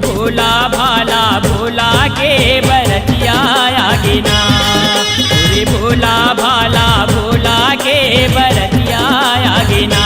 भोला भाला भोला के बरतिया आगे ना, रे भोला भाला भोला के बरतिया आगे ना।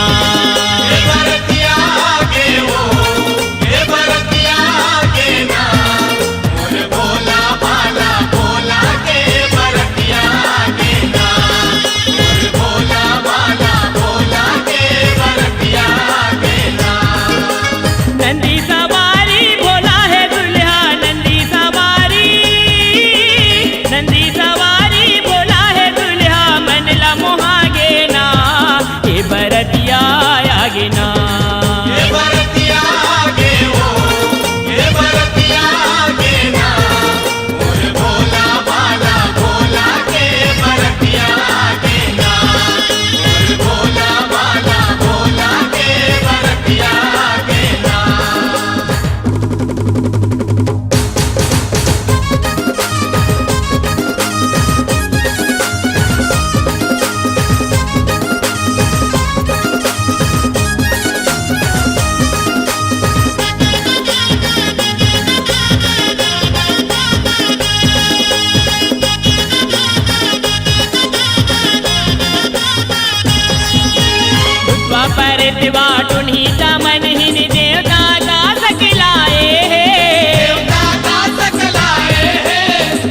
परतवा टुन्ही तमन हिन देवता का सकलाए देवता का सकलाए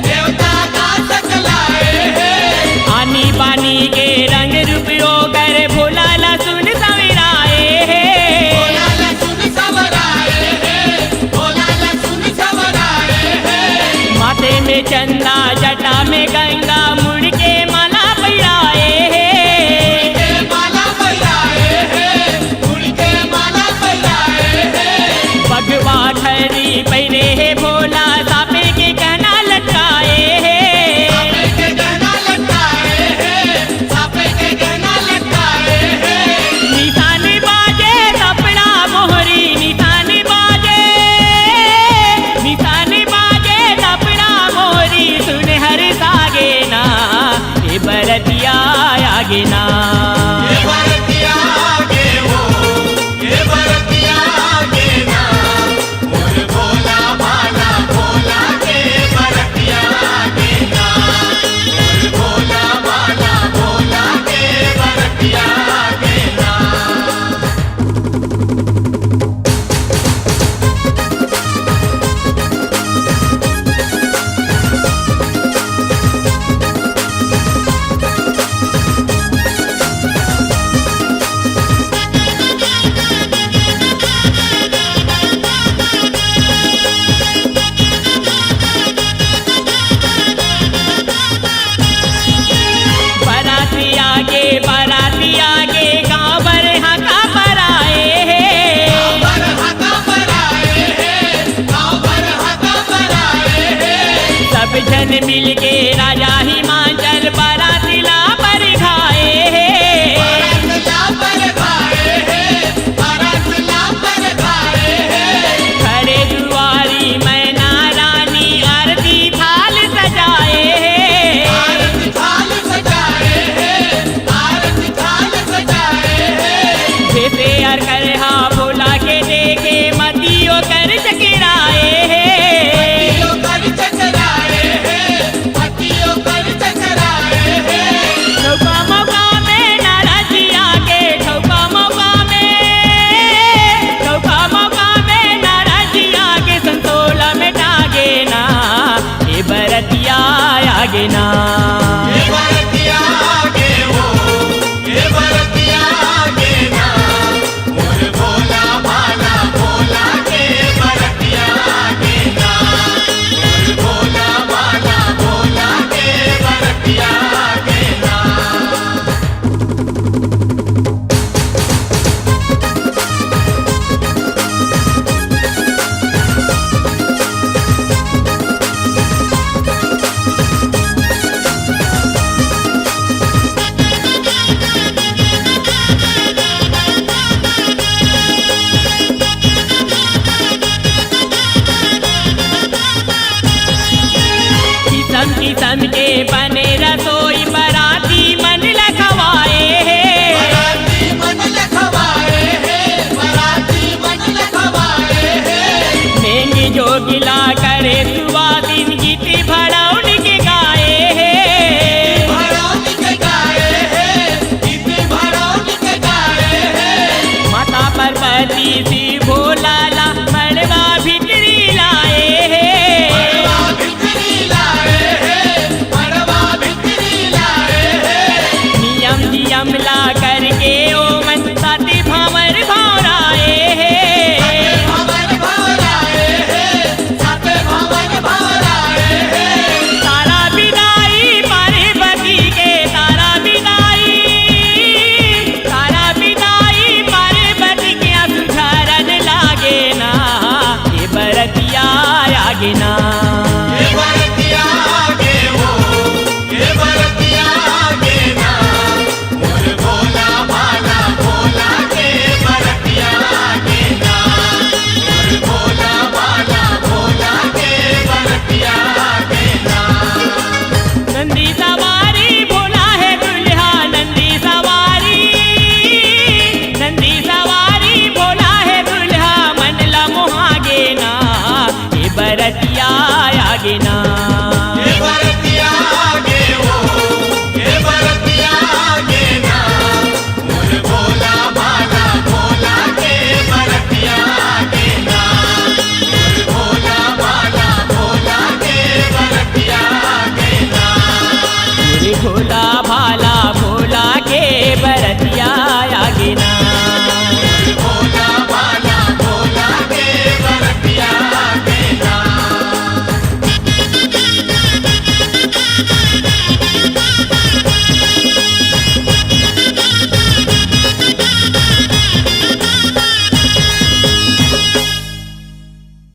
देवता का सकलाए आनी पानी के रंग रूप कर भोला लसुन सवराए भोला लसुन सवराए भोला लसुन सवराए माथे में चंदा जटा में गंगा मुड़ के माला पहिराए भगवा खरी पहने है भोला सापे के कहना लटकाए सापे के कहना लटकाए सापे के कहना लटकाए निशान बाजे सपना मोहरी निशान बाजे सपना मोहरी सुन हर सागे ना ये बरतिया आगे ना बराती आगे गाँव भर हका पर आए सब जन मिल के राजा हिमाचल बराती ला पर खाए खड़े दुआरी मैना रानी आरती थाल सजाए प्यार कर